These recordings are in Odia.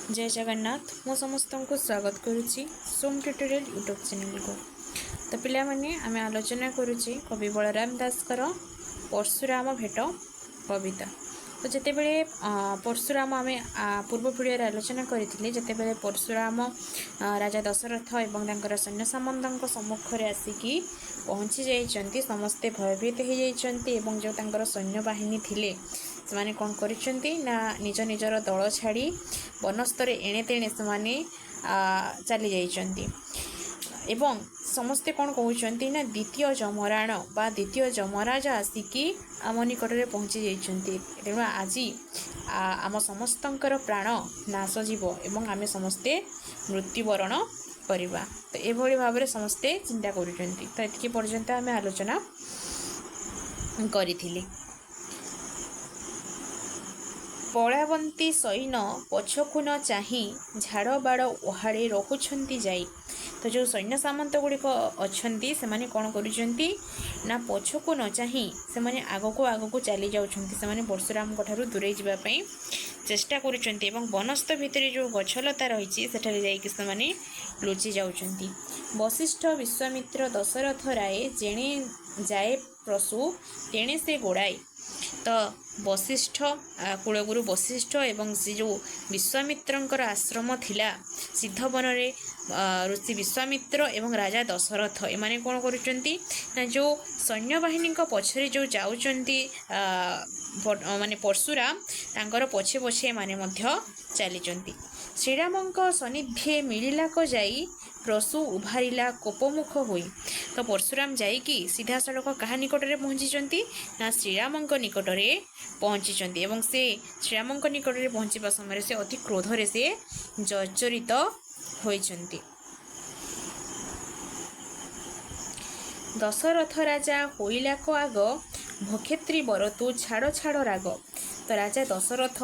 जय जगन्नाथ मो समस्त को स्वागत करुच्ची सोम ट्यूटोरियल यूट्यूब चैनल को। तो पिला माने आमे आलोचना करुच्ची कवि बलराम दासकर परशुराम भेट कविता। तो जिते बड़े परशुराम आम पूर्व पीढ़ी आलोचना करते जिते परशुराम राजा दशरथ और सैन्य सामंत सम्मुखें आसिकी पहुँची जाइछन्ति। समस्ते भयभीत हो जाइछन्ति एवं जो तांकर सैन्य बाहिनी थिले से माने कौन करिसेंति ना निज निजर दल छाड़ी वनस्तर एणे तेणे से चली जाइछन्ति एवं समस्ते कौन कहते ना द्वितीय जमराण बा द्वितीय जमराज आसिकी आम निकट में पहुँची जाइछन्ति। तेणु आज आम समस्तंकर प्राण नाश जीव एवं आमे समस्ते मृत्युवरण करवा। तो एभली भाव में समस्ते चिंता करुछन्ति। तो एतिकी पर्यंत आमे आलोचना करिथिले। पलावंती सैन पछकु न चाही झाड़ बाड़ ओहाड़े रहुछन्ति जाई। तो जो सैन्य सामंत गुड़िक अच्छी से माने कौन करुछन्ति ना पछकु न चाही से माने आगको चली जाउछन्ति। से माने परशुराम ठारू दूरे जावाई चेष्टा करुछन्ति एवं वनस्थ भितर जो गछलता रही सेठारे जाइकि से माने लुचि जाउछन्ति। वशिष्ठ विश्वामित्र दशरथ राय जेणे जाए प्रसु तेणे से गोड़ाई। तो वशिष्ठ कुलगुरु वशिष्ठ एवं से जो विश्वामित्रंकर आश्रम थिला सिद्धवन रे ऋषि विश्वामित्र एवं राजा दशरथ एमाने कौन करुछन्ति ना जो सैन्य बाहिनी पछरे जो जाउछन्ति माने परशुराम तांकर पछे पछे माने मध्य चलीचन्ति। श्रीरामंक सन्निध्ये मिलिलाक जाई प्रसु उभारिला कोपमुख होई। तो परशुराम जाइकी सीधा सड़क कहा निकट में पहुँची ना श्रीरामंक निकट में पहुँची एवं से श्रीरामंक निकट में पहुँचा समय से अति क्रोधरे से जर्जरित होइछन्ति। दशरथ राजा होइला को आग भक्षेत्री बरतु छाड़ छाड़ राग। तो राजा दशरथ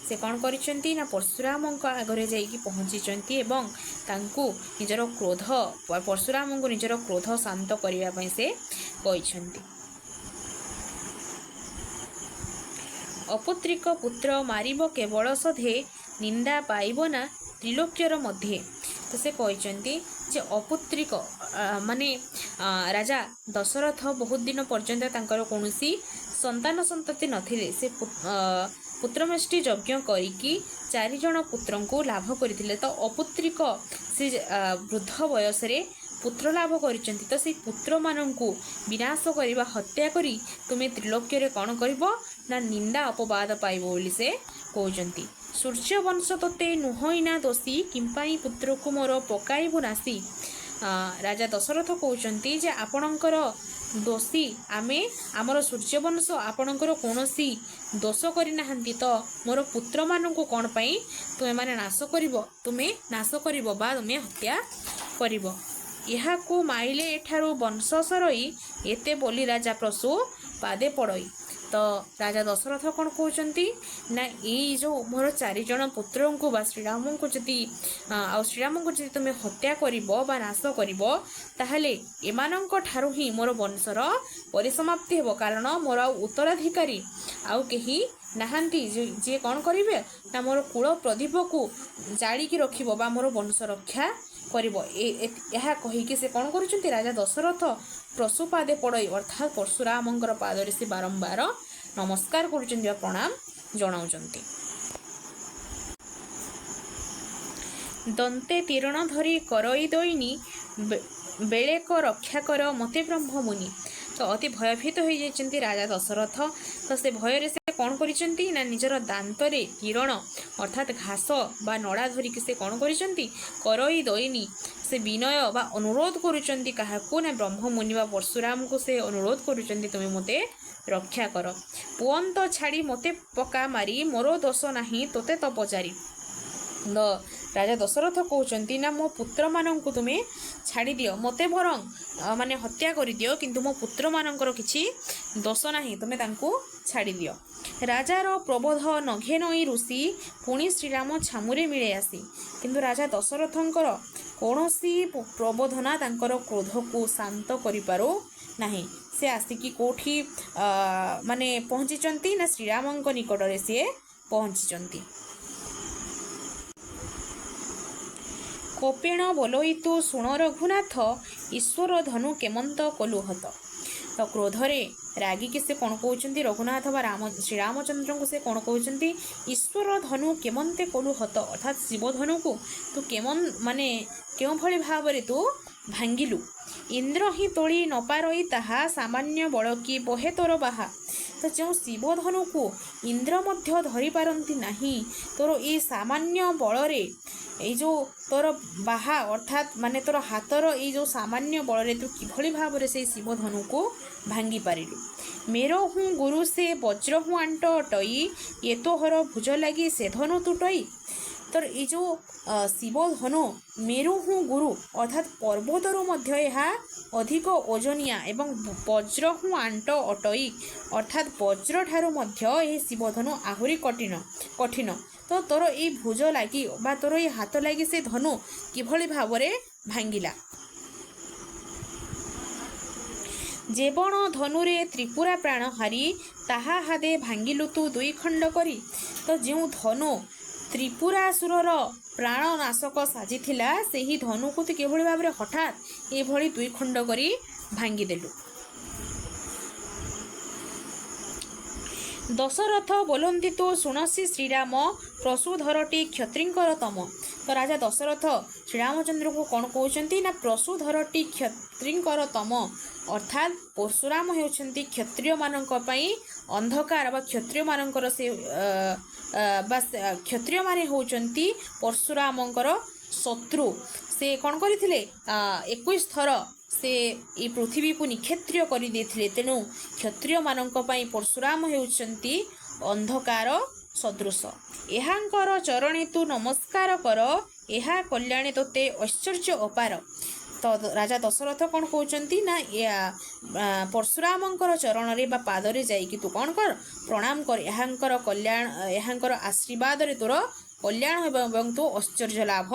से कौन करिसेंति ना परशुराम आगे जाइकी पहुँची एवं तांकु निजर क्रोध परशुराम को निजर क्रोध शांत करने से कहिसेंति। अपुत्रिक पुत्र मारिब केवल सधे निंदा पाइब ना त्रिलोक्यर मध्य। तो से कहिसेंति जे अपुत्रिक माने राजा दशरथ बहुत दिन पर्यंत तांकर कौनसी संतान संतति नथिले से पुत्रमेष्टि यज्ञ करिकी 4 जन पुत्र को लाभ करथिले। तो अपुत्रिक से वृद्ध बयस रे पुत्र लाभ करिसेंति। तो से पुत्र माननकु विनाश करिबा हत्या करी तुमे त्रिलोक्य रे कौन करिबो ना निंदा अपवाद पाइबो बोली से कहउचंती। सूर्य वंश तोते नुहइना दोषी किंपाई पुत्र को मोर पकाइबु नासी। राजा दशरथ कहउचंती जे आपणकर दोषी आमे आमर सूर्यवंश आपणकर कौनसी दोष करिनाहांती। तो मोर पुत्र माननकु कोन पई तुमे माने नाश करिवो तुमे नाश करिवो बा तुमे हत्या करिवो। यहाकू माइले एठारू वंश सरई एते बोली राजा प्रसु पादे पड़ई। तो राजा दशरथ कौन कहते ना ये जो मोर 4 जन पुत्र को बा श्रीराम को जदि श्रीराम को जदि तुम्हें हत्या करिवो बा नाश करिवो ताहले एमानंक ठारू ही मोर वंशर परिसमाप्ति हेबो। कारण मोर उत्तराधिकारी आउ केही नाहांती जे कौन करिवे ना मोर कुल प्रदीप को जाड़िकी रखिबो बा मोर वंश रक्षा करिवो। यह कहिकी से कौन करुछन्ति राजा दशरथ प्रसुपादे पड़ई अर्थात परशुरामंकर पादरे से बारंबार नमस्कार करुछन्ति प्रणाम जणाउछन्ति। दंते तीरण धरी करई दैनी बेले को रक्षा कर मते ब्रह्म मुनि। तो अति भयभीत हो जाइछन्ति राजा दशरथ। तो से भय से कौन करिसेंति ना निजर दांतरे तीरण अर्थात घास बा नड़ा धरिकी से कौन करिसेंति करई दैनी से विनय बा अनुरोध करुचंती काहाकू ना ब्रह्म मुनि बा परशुराम को से अनुरोध करुचंती तुमे मते रक्षा कर। पुअंत छाड़ी मते पका मारी मोर दोष नाही तोते तो पचारी। राजा दशरथ कहते ना मो पुत्र माननकु तुमे छाड़ी दियो मते बरं माने हत्या कर दियो किंतु मो पुत्र मानकर किछि दोष नाही तुमे तांकु छाड़ी दियो। राजार प्रबोध नघे नई ऋषि पुणी श्रीराम छामुरे मिले आसी। किंतु राजा दशरथंकर कौनसी प्रबोधना तांकर क्रोध को शांत करि पारो नाही। से आसिकी कोठी माने पहुँची ना श्रीरामंक निकट रे से पहुँची। କୋପେଣ ବୋଲୋଇ ତୁ ଶୁଣ ରଘୁନାଥ ଈଶ୍ୱର ଧନୁ କେମନ୍ତ କଲୁହତ। ତ କ୍ରୋଧରେ ରାଗିକି ସେ କ'ଣ କହୁଛନ୍ତି, ରଘୁନାଥ ବା ଶ୍ରୀରାମଚନ୍ଦ୍ରଙ୍କୁ ସେ କ'ଣ କହୁଛନ୍ତି, ଈଶ୍ୱର ଧନୁ କେମନ୍ତେ କଲୁହତ, ଅର୍ଥାତ୍ ଶିବ ଧନୁକୁ ତୁ ମାନେ କେଉଁଭଳି ଭାବରେ ତୁ ଭାଙ୍ଗିଲୁ। ଇନ୍ଦ୍ର ହିଁ ତୋଳି ନପାରଇ ତାହା ସାମାନ୍ୟ ବଳ କି ବହେ ତୋର ବାହା। ତ ଯେଉଁ ଶିବ ଧନୁକୁ ଇନ୍ଦ୍ର ମଧ୍ୟ ଧରିପାରନ୍ତି ନାହିଁ, ତୋର ଏଇ ସାମାନ୍ୟ ବଳରେ, ଏଇ ଯେଉଁ ତୋର ବାହା ଅର୍ଥାତ୍ ମାନେ ତୋର ହାତର ଏଇ ଯେଉଁ ସାମାନ୍ୟ ବଳରେ ତୁ କିଭଳି ଭାବରେ ସେଇ ଶିବ ଧନୁକୁ ଭାଙ୍ଗି ପାରିଲୁ। ମେର ହୁଁ ଗୁରୁ ସେ ବଜ୍ର ହୁଁ ଆଣ୍ଟ ଅଟଇ, ଏ ତୋହର ଭୁଜ ଲାଗି ସେ ଧନୁ ତୁଟଇ। ତ ଏଇ ଯେଉଁ ଶିବ ଧନୁ ମେରୁ ହୁଁ ଗୁରୁ ଅର୍ଥାତ୍ ପର୍ବତରୁ ମଧ୍ୟ ଏହା ଅଧିକ ଓଜନିଆ ଏବଂ ବଜ୍ର ହୁଁ ଆଣ୍ଟ ଅଟଇ ଅର୍ଥାତ୍ ବଜ୍ରଠାରୁ ମଧ୍ୟ ଏହି ଶିବ ଧନୁ ଆହୁରି କଠିନ। ତ ତୋର ଏଇ ଭୁଜ ଲାଗି ବା ତୋର ଏଇ ହାତ ଲାଗି ସେ ଧନୁ କିଭଳି ଭାବରେ ଭାଙ୍ଗିଲା। ଯେବଣ ଧନୁରେ ତ୍ରିପୁରା ପ୍ରାଣ ହାରି, ତାହା ହାଦେ ଭାଙ୍ଗିଲୁ ତୁ ଦୁଇ ଖଣ୍ଡ କରି। ତ ଯେଉଁ ଧନୁ ତ୍ରିପୁରାସୁରର ପ୍ରାଣ ନାଶକ ସାଜିଥିଲା, ସେହି ଧନୁକୁ ତୁ କିଭଳି ଭାବରେ ହଠାତ୍ ଏଭଳି ଦୁଇ ଖଣ୍ଡ କରି ଭାଙ୍ଗିଦେଲୁ। ଦଶରଥ ବୋଲନ୍ତି ତୁ ଶୁଣସି ଶ୍ରୀରାମ, ପ୍ରସୂଧରଟି କ୍ଷତ୍ରିଙ୍କର ତମ। ତ ରାଜା ଦଶରଥ ଶ୍ରୀରାମଚନ୍ଦ୍ରଙ୍କୁ କ'ଣ କହୁଛନ୍ତି ନା, ପ୍ରସୂଧରଟି କ୍ଷତ୍ରିଙ୍କର ତମ, ଅର୍ଥାତ୍ ପରଶୁରାମ ହେଉଛନ୍ତି କ୍ଷତ୍ରିୟମାନଙ୍କ ପାଇଁ ଅନ୍ଧକାର ବା କ୍ଷତ୍ରିୟମାନଙ୍କର ସେ ବା କ୍ଷତ୍ରିୟମାନେ ହେଉଛନ୍ତି ପରଶୁରାମଙ୍କର ଶତ୍ରୁ। ସେ କ'ଣ କରିଥିଲେ, 21 ଥର ସେ ଏଇ ପୃଥିବୀକୁ ନିକ୍ଷତ୍ରିୟ କରିଦେଇଥିଲେ। ତେଣୁ କ୍ଷତ୍ରିୟମାନଙ୍କ ପାଇଁ ପରଶୁରାମ ହେଉଛନ୍ତି ଅନ୍ଧକାର ସଦୃଶ। ଏହାଙ୍କର ଚରଣେ ତୁ ନମସ୍କାର କର, ଏହା କଲ୍ୟାଣେ ତୋତେ ଐଶ୍ୱର୍ଯ୍ୟ ଅପାର। ତ ରାଜା ଦଶରଥ କ'ଣ କହୁଛନ୍ତି ନା, ପରଶୁରାମଙ୍କର ଚରଣରେ ବା ପାଦରେ ଯାଇକି ତୁ କ'ଣ କର, ପ୍ରଣାମ କର। ଏହାଙ୍କର ଆଶୀର୍ବାଦରେ ତୋର କଲ୍ୟାଣ ହେବ ଏବଂ ତୁ ଐଶ୍ୱର୍ଯ୍ୟ ଲାଭ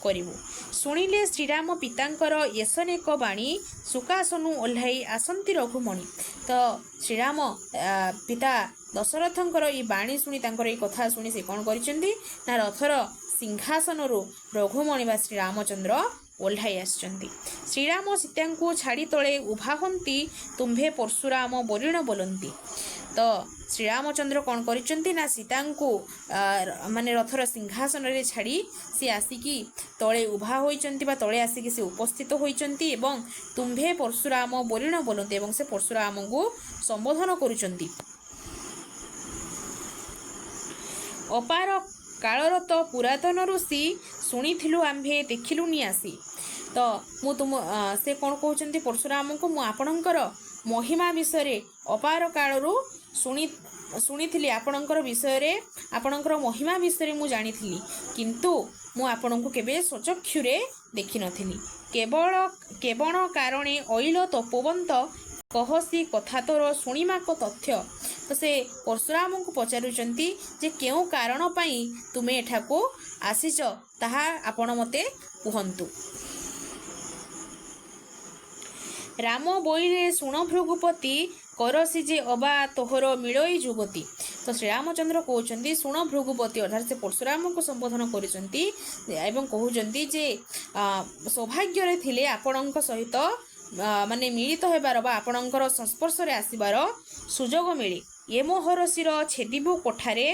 କରିବୁ। ଶୁଣିଲେ ଶ୍ରୀରାମ ପିତାଙ୍କର ଏସନେକ ବାଣୀ, ସୁକାସନୁ ଓହ୍ଲାଇ ଆସନ୍ତି ରଘୁମଣି। ତ ଶ୍ରୀରାମ ପିତା ଦଶରଥଙ୍କର ଏଇ ବାଣୀ ଶୁଣି, ତାଙ୍କର ଏଇ କଥା ଶୁଣି ସେ କ'ଣ କରିଛନ୍ତି ନା, ରଥର ସିଂହାସନରୁ ରଘୁମଣି ବା ଶ୍ରୀରାମଚନ୍ଦ୍ର ଓହ୍ଲାଇ ଆସିଛନ୍ତି। ଶ୍ରୀରାମ ସୀତାଙ୍କୁ ଛାଡ଼ି ତଳେ ଉଭା ହୁଅନ୍ତି, ତୁମ୍ଭେ ପରଶୁରାମ ବରିଣ ବୋଲନ୍ତି। ତ ଶ୍ରୀରାମଚନ୍ଦ୍ର କ'ଣ କରିଛନ୍ତି ନା, ସୀତାଙ୍କୁ ମାନେ ରଥର ସିଂହାସନରେ ଛାଡ଼ି ସେ ଆସିକି ତଳେ ଉଭା ହୋଇଛନ୍ତି ବା ତଳେ ଆସିକି ସେ ଉପସ୍ଥିତ ହୋଇଛନ୍ତି ଏବଂ ତୁମ୍ଭେ ପରଶୁରାମ ବରିଣ ବୋଲନ୍ତି ଏବଂ ସେ ପରଶୁରାମଙ୍କୁ ସମ୍ବୋଧନ କରୁଛନ୍ତି। ଅପାର କାଳର ତ ପୁରାତନ ଋଷି, ଶୁଣିଥିଲୁ ଆମ୍ଭେ ଦେଖିଲୁନି ଆସି। ତ ସେ କ'ଣ କହୁଛନ୍ତି ପରଶୁରାମଙ୍କୁ, ମୁଁ ଆପଣଙ୍କର ମହିମା ବିଷୟରେ ଅପାର କାଳରୁ ଶୁଣିଥିଲି, ଆପଣଙ୍କର ମହିମା ବିଷୟରେ ମୁଁ ଜାଣିଥିଲି, କିନ୍ତୁ ମୁଁ ଆପଣଙ୍କୁ କେବେ ସ୍ୱଚକ୍ଷୁରେ ଦେଖିନଥିଲି। କେବଳ କାରଣେ ଅଇଲ ତପୋବନ୍ତ, କହସି କଥା ତୋର ଶୁଣିମାକ ତଥ୍ୟ। ତ ସେ ପରଶୁରାମଙ୍କୁ ପଚାରୁଛନ୍ତି ଯେ କେଉଁ କାରଣ ପାଇଁ ତୁମେ ଏଠାକୁ ଆସିଛ, ତାହା ଆପଣ ମୋତେ କୁହନ୍ତୁ। ରାମ ବୋଇଲେ ଶୁଣ ଭୃଗୁପତି, କରସି ଯେ ଅବା ତୋହର ମିଳଇ ଯୁଗତି। ତ ଶ୍ରୀରାମଚନ୍ଦ୍ର କହୁଛନ୍ତି ଶୁଣ ଭୃଗୁପତି, ଅର୍ଥାତ୍ ସେ ପରଶୁରାମଙ୍କୁ ସମ୍ବୋଧନ କରୁଛନ୍ତି ଏବଂ କହୁଛନ୍ତି ଯେ ସୌଭାଗ୍ୟରେ ଥିଲେ ଆପଣଙ୍କ ସହିତ ମାନେ ମିଳିତ ହେବାର ବା ଆପଣଙ୍କର ସଂସ୍ପର୍ଶରେ ଆସିବାର ସୁଯୋଗ ମିଳେ। ଏ ମୋହରସିର ଛେଦିବୁ କୋଠାରେ,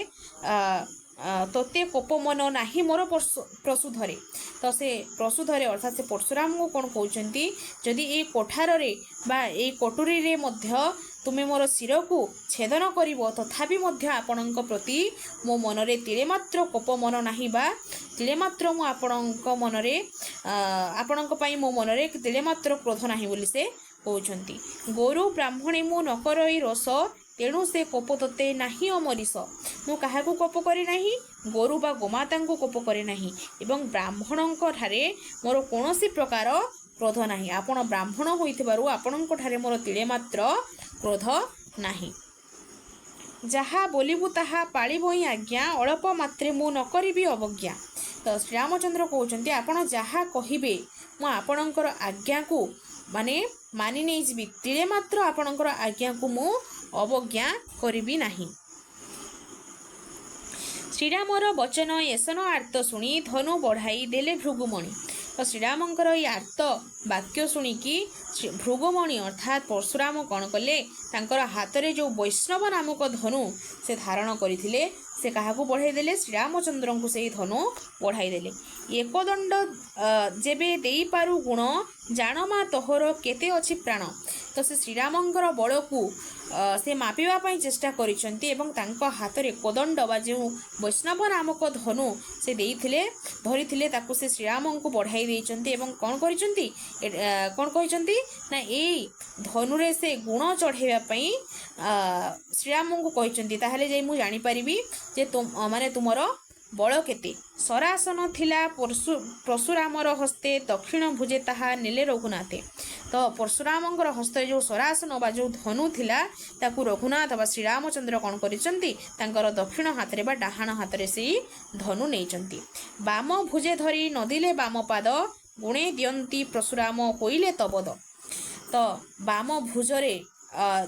ତୋତେ କୋପ ମନ ନାହିଁ ମୋର ପ୍ରସୂଧରେ। ତ ସେ ପ୍ରସୂଧରେ ଅର୍ଥାତ୍ ସେ ପରଶୁରାମଙ୍କୁ କ'ଣ କହୁଛନ୍ତି, ଯଦି ଏଇ କୋଠାରରେ ବା ଏଇ କଟୁରୀରେ ମଧ୍ୟ ତୁମେ ମୋର ଶିରକୁ ଛେଦନ କରିବ, ତଥାପି ମଧ୍ୟ ଆପଣଙ୍କ ପ୍ରତି ମୋ ମନରେ ତିଳେ ମାତ୍ର କୋପ ମନ ନାହିଁ ବା ତିଳେ ମାତ୍ର ମୁଁ ଆପଣଙ୍କ ପାଇଁ ମୋ ମନରେ ତିଳେ ମାତ୍ର କ୍ରୋଧ ନାହିଁ ବୋଲି ସେ କହୁଛନ୍ତି। ଗୋରୁ ବ୍ରାହ୍ମଣେ ମୁଁ ନ କରଇ ରୋଷ, ତେଣୁ ସେ କୋପ ତୋତେ ନାହିଁ ଅମରିଷ। ମୁଁ କାହାକୁ କୋପ କରି ନାହିଁ, ଗୋରୁ ବା ଗୋମାତାଙ୍କୁ କୋପ କରି ନାହିଁ ଏବଂ ବ୍ରାହ୍ମଣଙ୍କ ଠାରେ ମୋର କୌଣସି ପ୍ରକାର କ୍ରୋଧ ନାହିଁ। ଆପଣ ବ୍ରାହ୍ମଣ ହୋଇଥିବାରୁ ଆପଣଙ୍କ ଠାରେ ମୋର ତିଳେ ମାତ୍ର କ୍ରୋଧ ନାହିଁ। ଯାହା ବୋଲିବୁ ତାହା ପାଳିବଇ ଆଜ୍ଞା, ଅଳ୍ପ ମାତ୍ରେ ମୁଁ ନ କରିବି ଅବଜ୍ଞା। ତ ଶ୍ରୀରାମଚନ୍ଦ୍ର କହୁଛନ୍ତି ଆପଣ ଯାହା କହିବେ ମୁଁ ଆପଣଙ୍କର ଆଜ୍ଞାକୁ ମାନି ନେଇଯିବି, ତିଳେ ମାତ୍ର ଆପଣଙ୍କର ଆଜ୍ଞାକୁ ମୁଁ ଅବଜ୍ଞା କରିବି ନାହିଁ। ଶ୍ରୀରାମର ବଚନ ଏସନ ଆର୍ତ ଶୁଣି ଧନୁ ବଢ଼ାଇ ଦେଲେ ଭୃଗୁମଣି। ତ ଶ୍ରୀରାମଙ୍କର ଏଇ ଆର୍ତ ବାକ୍ୟ ଶୁଣିକି ଭୃଗୁମଣି ଅର୍ଥାତ୍ ପରଶୁରାମ କ'ଣ କଲେ, ତାଙ୍କର ହାତରେ ଯେଉଁ ବୈଷ୍ଣବ ନାମକ ଧନୁ ସେ ଧାରଣ କରିଥିଲେ, ସେ କାହାକୁ ବଢ଼ାଇ ଦେଲେ? ଶ୍ରୀରାମଚନ୍ଦ୍ରଙ୍କୁ ସେହି ଧନୁ ବଢ଼ାଇ ଦେଲେ। ଏକଦଣ୍ଡ ଯେବେ ଦେଇପାରୁ ଗୁଣ, ଜାଣମା ତୋହର କେତେ ଅଛି ପ୍ରାଣ। ତ ସେ ଶ୍ରୀରାମଙ୍କର ବଳକୁ ସେ ମାପିବା ପାଇଁ ଚେଷ୍ଟା କରିଛନ୍ତି ଏବଂ ତାଙ୍କ ହାତରେ କୋଦଣ୍ଡ ବା ଯେଉଁ ବୈଷ୍ଣବ ନାମକ ଧନୁ ସେ ଧରିଥିଲେ ତାକୁ ସେ ଶ୍ରୀରାମଙ୍କୁ ବଢ଼ାଇ ଦେଇଛନ୍ତି ଏବଂ କ'ଣ କହିଛନ୍ତି ନା ଏଇ ଧନୁରେ ସେ ଗୁଣ ଚଢ଼ାଇବା ପାଇଁ ଶ୍ରୀରାମଙ୍କୁ କହିଛନ୍ତି। ତାହେଲେ ଯାଇ ମୁଁ ଜାଣିପାରିବି ଯେ ତୁମର ବଳ କେତେ। ସରାସନ ଥିଲା ପରଶୁରାମର ହସ୍ତେ, ଦକ୍ଷିଣ ଭୁଜେ ତାହା ନେଲେ ରଘୁନାଥେ। ତ ପରଶୁରାମଙ୍କର ହସ୍ତରେ ଯେଉଁ ସରାସନ ବା ଯେଉଁ ଧନୁ ଥିଲା ତାକୁ ରଘୁନାଥ ବା ଶ୍ରୀରାମଚନ୍ଦ୍ର କ'ଣ କରିଛନ୍ତି, ତାଙ୍କର ଦକ୍ଷିଣ ହାତରେ ବା ଡାହାଣ ହାତରେ ସେଇ ଧନୁ ନେଇଛନ୍ତି। ବାମ ଭୁଜେ ଧରି ନଦିଲେ ବାମ ପାଦ, ଗୁଣେ ଦିଅନ୍ତି ପରଶୁରାମ ହୋଇଲେ ତବଦ। ତ ବାମ ଭୁଜରେ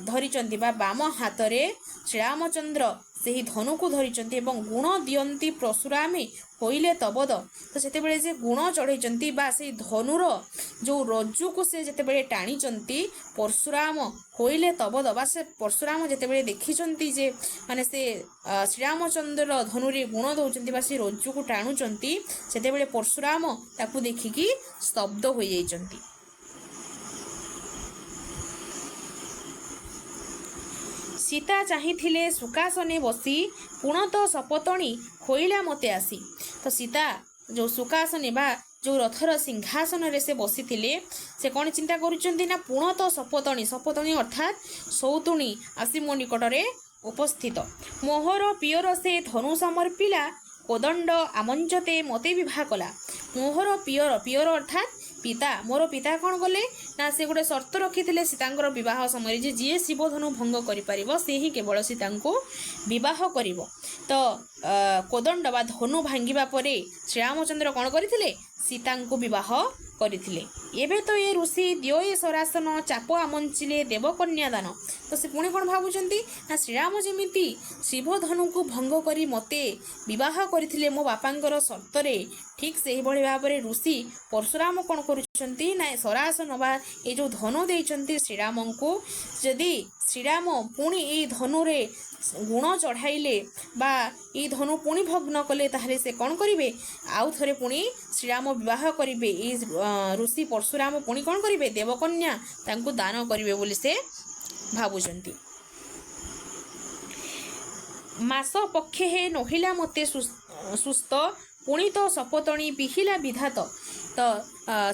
ଧରିଛନ୍ତି ବା ବାମ ହାତରେ ଶ୍ରୀରାମଚନ୍ଦ୍ର ସେହି ଧନୁକୁ ଧରିଛନ୍ତି ଏବଂ ଗୁଣ ଦିଅନ୍ତି ପରଶୁରାମେ ହୋଇଲେ ତବଦ। ତ ସେତେବେଳେ ସେ ଗୁଣ ଚଢ଼େଇଛନ୍ତି ବା ସେଇ ଧନୁର ଯେଉଁ ରଜ୍ଜୁକୁ ସେ ଯେତେବେଳେ ଟାଣିଛନ୍ତି, ପରଶୁରାମ ହୋଇଲେ ତବଦ ବା ସେ ପରଶୁରାମ ଯେତେବେଳେ ଦେଖିଛନ୍ତି ଯେ ମାନେ ସେ ଶ୍ରୀରାମଚନ୍ଦ୍ର ଧନୁରେ ଗୁଣ ଦେଉଛନ୍ତି ବା ସେ ରଜ୍ଜୁକୁ ଟାଣୁଛନ୍ତି, ସେତେବେଳେ ପରଶୁରାମ ତାକୁ ଦେଖିକି ସ୍ତବ୍ଧ ହୋଇଯାଇଛନ୍ତି। ସୀତା ଚାହିଁଥିଲେ ସୁକାସନେ ବସି, ପୁଣତ ସପତଣି ହୋଇଲା ମୋତେ ଆସି। ତ ସୀତା ଯେଉଁ ସୁକାସନେ ବା ଯେଉଁ ରଥର ସିଂହାସନରେ ସେ ବସିଥିଲେ, ସେ କ'ଣ ଚିନ୍ତା କରୁଛନ୍ତି ନା ପୁଣତ ସପତଣି ଅର୍ଥାତ୍ ସୌତୁଣୀ ଆସି ମୋ ନିକଟରେ ଉପସ୍ଥିତ। ମୋହର ପିଅର ସେ ଧନୁ ସମର୍ପିଲା, କୋଦଣ୍ଡ ଆମଞ୍ଚତେ ମୋତେ ବିବାହ କଲା। ମୋହର ପିଅର ଅର୍ଥାତ୍ ପିତା, ମୋର ପିତା କ'ଣ କଲେ ନା ସେ ଗୋଟେ ସର୍ତ୍ତ ରଖିଥିଲେ ସୀତାଙ୍କର ବିବାହ ସମୟରେ ଯେ ଯିଏ ଶିବଧନୁ ଭଙ୍ଗ କରିପାରିବ ସେ ହିଁ କେବଳ ସୀତାଙ୍କୁ ବିବାହ କରିବ। ତ କୋଦଣ୍ଡ ବା ଧନୁ ଭାଙ୍ଗିବା ପରେ ଶ୍ରୀରାମଚନ୍ଦ୍ର କ'ଣ କରିଥିଲେ? ସୀତାଙ୍କୁ ବିବାହ କରିଥିଲେ। ଏବେ ତ ଏ ଋଷି ଦିଅ ଏ ସରାସନ, ଚାପ ଆମଞ୍ଚିଲେ ଦେବ କନ୍ୟାଦାନ। ତ ସେ ପୁଣି କ'ଣ ଭାବୁଛନ୍ତି ନା ଶ୍ରୀରାମ ଯେମିତି ଶିବଧନୁକୁ ଭଙ୍ଗ କରି ମୋତେ ବିବାହ କରିଥିଲେ ମୋ ବାପାଙ୍କର ସର୍ତ୍ତରେ, ଠିକ୍ ସେହିଭଳି ଭାବରେ ଋଷି ପରଶୁରାମ କ'ଣ କରୁଛନ୍ତି ନା ସରାସନ ବା ଏ ଯେଉଁ ଧନୁ ଦେଇଛନ୍ତି ଶ୍ରୀରାମଙ୍କୁ, ଯଦି ଶ୍ରୀରାମ ପୁଣି ଏଇ ଧନୁରେ ଗୁଣ ଚଢ଼ାଇଲେ ବା ଏଇ ଧନୁ ପୁଣି ଭଗ୍ନ କଲେ, ତାହେଲେ ସେ କ'ଣ କରିବେ? ଆଉ ଥରେ ପୁଣି ଶ୍ରୀରାମ ବିବାହ କରିବେ। ଏଇ ଋଷି ପରଶୁରାମ ପୁଣି କ'ଣ କରିବେ? ଦେବକନ୍ୟା ତାଙ୍କୁ ଦାନ କରିବେ ବୋଲି ସେ ଭାବୁଛନ୍ତି। ମାସ ପକ୍ଷେ ହେ ନହିଲା ମୋତେ ସୁସ୍ଥ, ପୁଣି ତ ସପତଣି ବିହିଲା ବିଧାତ। ତ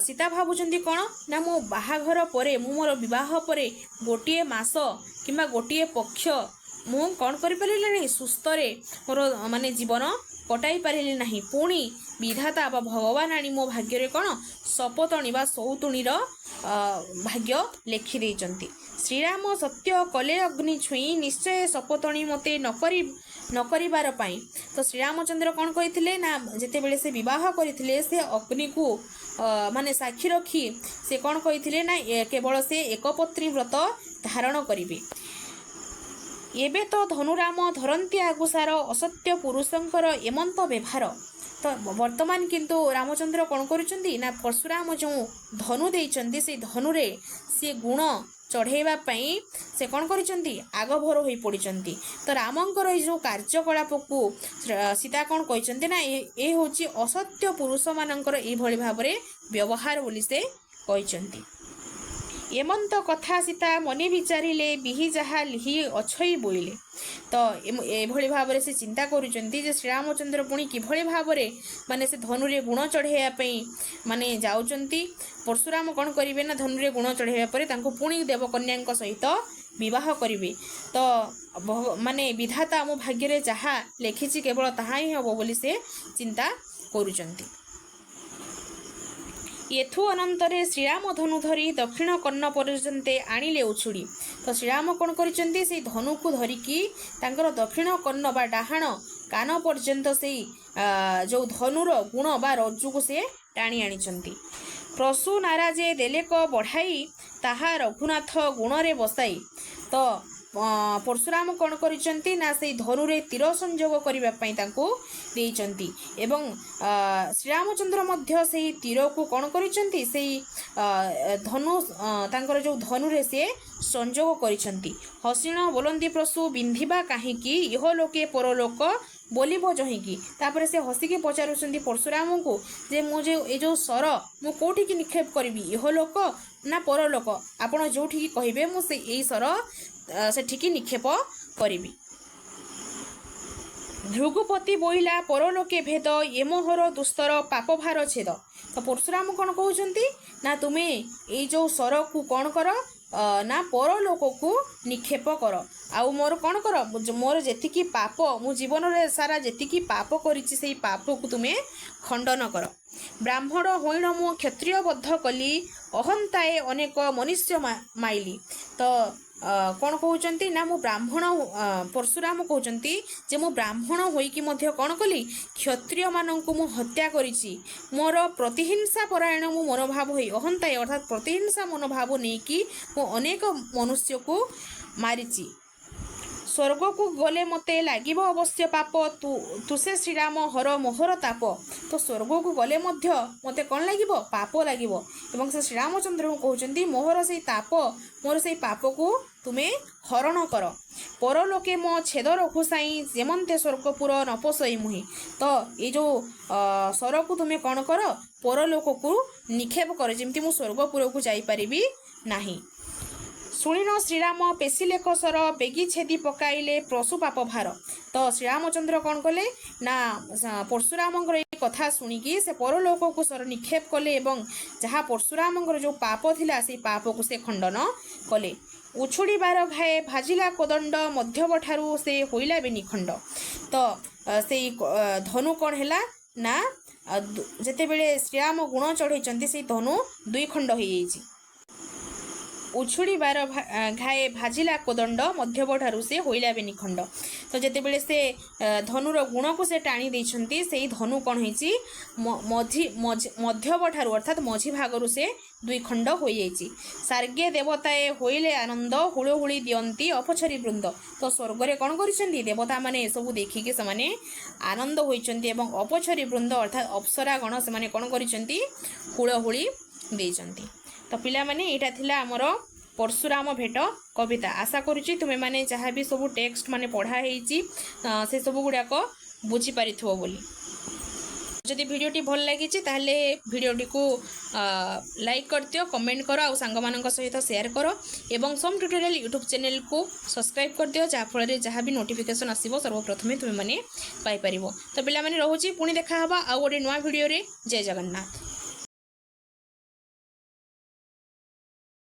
ସୀତା ଭାବୁଛନ୍ତି କ'ଣ ନା ମୋ ବାହାଘର ପରେ, ମୋର ବିବାହ ପରେ ଗୋଟିଏ ମାସ କିମ୍ବା ଗୋଟିଏ ପକ୍ଷ ମୁଁ କ'ଣ କରିପାରିଲି ନାହିଁ? ସୁସ୍ଥରେ ମୋର ମାନେ ଜୀବନ କଟାଇ ପାରିଲି ନାହିଁ। ପୁଣି ବିଧାତା ବା ଭଗବାନ ଆଣି ମୋ ଭାଗ୍ୟରେ କ'ଣ ସପତଣି ବା ସୌତୁଣୀର ଭାଗ୍ୟ ଲେଖିଦେଇଛନ୍ତି। ଶ୍ରୀରାମ ସତ୍ୟ କଲେ ଅଗ୍ନି ଛୁଇଁ, ନିଶ୍ଚୟ ସପତଣି ମୋତେ ନ କରିବାର ପାଇଁ। ତ ଶ୍ରୀରାମଚନ୍ଦ୍ର କ'ଣ କହିଥିଲେ ନା ଯେତେବେଳେ ସେ ବିବାହ କରିଥିଲେ ସେ ଅଗ୍ନିକୁ ମାନେ ସାକ୍ଷୀ ରଖି ସେ କ'ଣ କହିଥିଲେ ନା କେବଳ ସେ ଏକପତ୍ନୀ ବ୍ରତ ଧାରଣ କରିବେ। ଏବେ ତ ଧନୁରାମ ଧରନ୍ତି ଆଗୁସାର, ଅସତ୍ୟ ପୁରୁଷଙ୍କର ଏମନ୍ତ ବ୍ୟବହାର। ତ ବର୍ତ୍ତମାନ କିନ୍ତୁ ରାମଚନ୍ଦ୍ର କ'ଣ କରୁଛନ୍ତି ନା ପରଶୁରାମ ଯେଉଁ ଧନୁ ଦେଇଛନ୍ତି ସେଇ ଧନୁରେ ସେ ଗୁଣ ଚଢ଼େଇବା ପାଇଁ ସେ କ'ଣ କରିଛନ୍ତି? ଆଗଭର ହୋଇ ପଡ଼ିଛନ୍ତି। ତ ରାମଙ୍କର ଏଇ ଯେଉଁ କାର୍ଯ୍ୟକଳାପକୁ ସୀତା କ'ଣ କହିଛନ୍ତି ନା ଏ ହେଉଛି ଅସତ୍ୟ ପୁରୁଷମାନଙ୍କର ଏଇଭଳି ଭାବରେ ବ୍ୟବହାର ବୋଲି ସେ କହିଛନ୍ତି। ଏମନ୍ତ କଥା ସୀତା ମନେ ବିଚାରିଲେ, ବିହି ଯାହା লিহি ଅଛଇ ବୋଇଲେ। ତ ଏଭଳି ଭାବରେ ସେ ଚିନ୍ତା କରୁଛନ୍ତି ଯେ ଶ୍ରୀରାମଚନ୍ଦ୍ର ପୁଣି କିଭଳି ଭାବରେ ମାନେ ସେ ଧନୁରେ ଗୁଣ ଚଢ଼େଇବା ପାଇଁ ମାନେ ଯାଉଛନ୍ତି। ପରଶୁରାମ କ'ଣ କରିବେ ନା ଧନୁରେ ଗୁଣ ଚଢ଼େଇବା ପରେ ତାଙ୍କୁ ପୁଣି ଦେବକନ୍ୟାଙ୍କ ସହିତ ବିବାହ କରିବେ। ତ ମାନେ ବିଧାତା ଆମ ଭାଗ୍ୟରେ ଯାହା ଲେଖିଛି କେବଳ ତାହା ହିଁ ହେବ ବୋଲି ସେ ଚିନ୍ତା କରୁଛନ୍ତି। ଏଥୁ ଅନନ୍ତରେ ଶ୍ରୀରାମ ଧନୁ ଧରି ଦକ୍ଷିଣ କର୍ଣ୍ଣ ପର୍ଯ୍ୟନ୍ତେ ଆଣିଲେ ଉଛୁଡ଼ି। ତ ଶ୍ରୀରାମ କ'ଣ କରିଛନ୍ତି? ସେଇ ଧନୁକୁ ଧରିକି ତାଙ୍କର ଦକ୍ଷିଣ କର୍ଣ୍ଣ ବା ଡାହାଣ କାନ ପର୍ଯ୍ୟନ୍ତ ସେଇ ଯେଉଁ ଧନୁର ଗୁଣ ବା ରଜ୍ଜୁକୁ ସେ ଟାଣି ଆଣିଛନ୍ତି। ପ୍ରସୁ ନାରାଜେ ଦେଲେକ ବଢ଼ାଇ, ତାହା ରଘୁନାଥ ଗୁଣରେ ବସାଇ। ତ परशुराम कौन करिसेंती ना से धनुरे तीर संयोग करबा पई तांको देइचंती एवं श्री रामचंद्र मध्य से तीर को कौन करिसेंती से धनु तांकर जो धनुरे से संयोग करिसेंती हसीण बोलंदी प्रसु बिंधिबा काहेकि इह लोके परलोक बोलिबो जहीकी तापर से हसिके पचारुछंती परशुराम को जे मुझे ये जो सर मु कोठी की निक्षेप करिवि इह लोक ना परलोक आपण जोठी कहिबे मु से एई सर सेठिकी निक्षेप करिवि भृगुपति बोइला परलोके भेद ये मोहर दुस्तर पाप भार छेद तो परशुराम कौन कहते ना तुम्हें ये जो सर को कौन कर ना परलोक को निक्षेप कर आउ मोर कौन कर मोर जेतिकी पाप मु जीवन रे सारा जेतिकी पाप करिछि सेई पाप को तुम्हें खंडन कर ब्राह्मण होइण मु क्षत्रिय बद्ध कली अहंताए अनेक मनुष्य माइली तो कौन कहते ना मु ब्राह्मण परशुराम कहते जे मु ब्राह्मण होइकी मध्य कौन कली क्षत्रिय माननकु मु हत्या करिछि मोर प्रतिहिंसा परायण मु मनोभाव होई अहंताए अर्थात प्रतिहिंसा मनोभाव नेकी मु अनेक मनुष्य को मारिछि स्वर्ग को गले मते लागिब अवश्य पाप तुसे श्रीराम हर मोहर ताप तो स्वर्ग को गले मध्य मते कौन लागिब पाप लागिब एवं से श्रीरामचंद्र को कहते मोहर से ताप मोर से पाप को तुम्हें हरण कर परलोके मो छेद रखु साई जेमंते स्वर्गपुर नपसई मुहि तो ये जो स्वर को तुम्हें कौन कर परलोक को निक्षेप कर जमती मु स्वर्गपुर को जाई परिबी नाही शुणिन श्रीराम पेशिले कसर बेगी छेदी पकाइले पशु पाप भार तो श्रीरामचंद्र कौन कले ना परशुराम कथा शुणिकी से परलोक को सर निक्षेप कले एवं जहाँ परशुराम जो पाप थिला से पाप को से खंडन कले उछुड़ी बार घाए भाजिला कोदंड मध्यव ठारू से होइला बेनिखंड तो से धनु कौन है ना जेते बेले श्रीराम गुण चढ़ई से धनु दुई खंड हो जाइए उछुड़ी बार घाए भाजिला कोदंड मध्यव ठारू से होइला बेनिखंड तो जेते बेले से धनुर गुण को से टाणी देइछंती से धनु कौन होइछि मध्यव ठारू अर्थात मझी भागरु से दुई खंड हो जाइछि सार्गे देवताए होइले आनंद हुळहुळी दियंती अपछरी वृंद तो स्वर्ग कौन करिसेंती देवता माने सब देखिके से माने आनंद होइछंती एवं अपछरी वृंद अर्थात अप्सरा गण से माने कौन करिसेंती हुळहुळी देइछंती तो पिला माने एटा थिला हमर परशुराम भेट कविता आशा करुच्ची तुमे माने जहाँ भी सब टेक्स्ट माने पढ़ा हेइची से सब गुड़ाक बुझी पारिथिबो बोली जदि वीडियोटी भल लगी ताहले वीडियोटी को लाइक कर दियो कमेंट करो आ सांग मानक सहित शेयर करो एवं सम ट्यूटोरियल यूट्यूब चैनल को सब्सक्राइब कर दियो जहाँ फल जहाँ भी नोटिफिकेशन आसीबो सर्वप्रथमे तुमे माने पाई परिबो तो पिला माने रहूची पुणी देखा हबा आ गोटे नुआ वीडियो रे जय जगन्नाथ।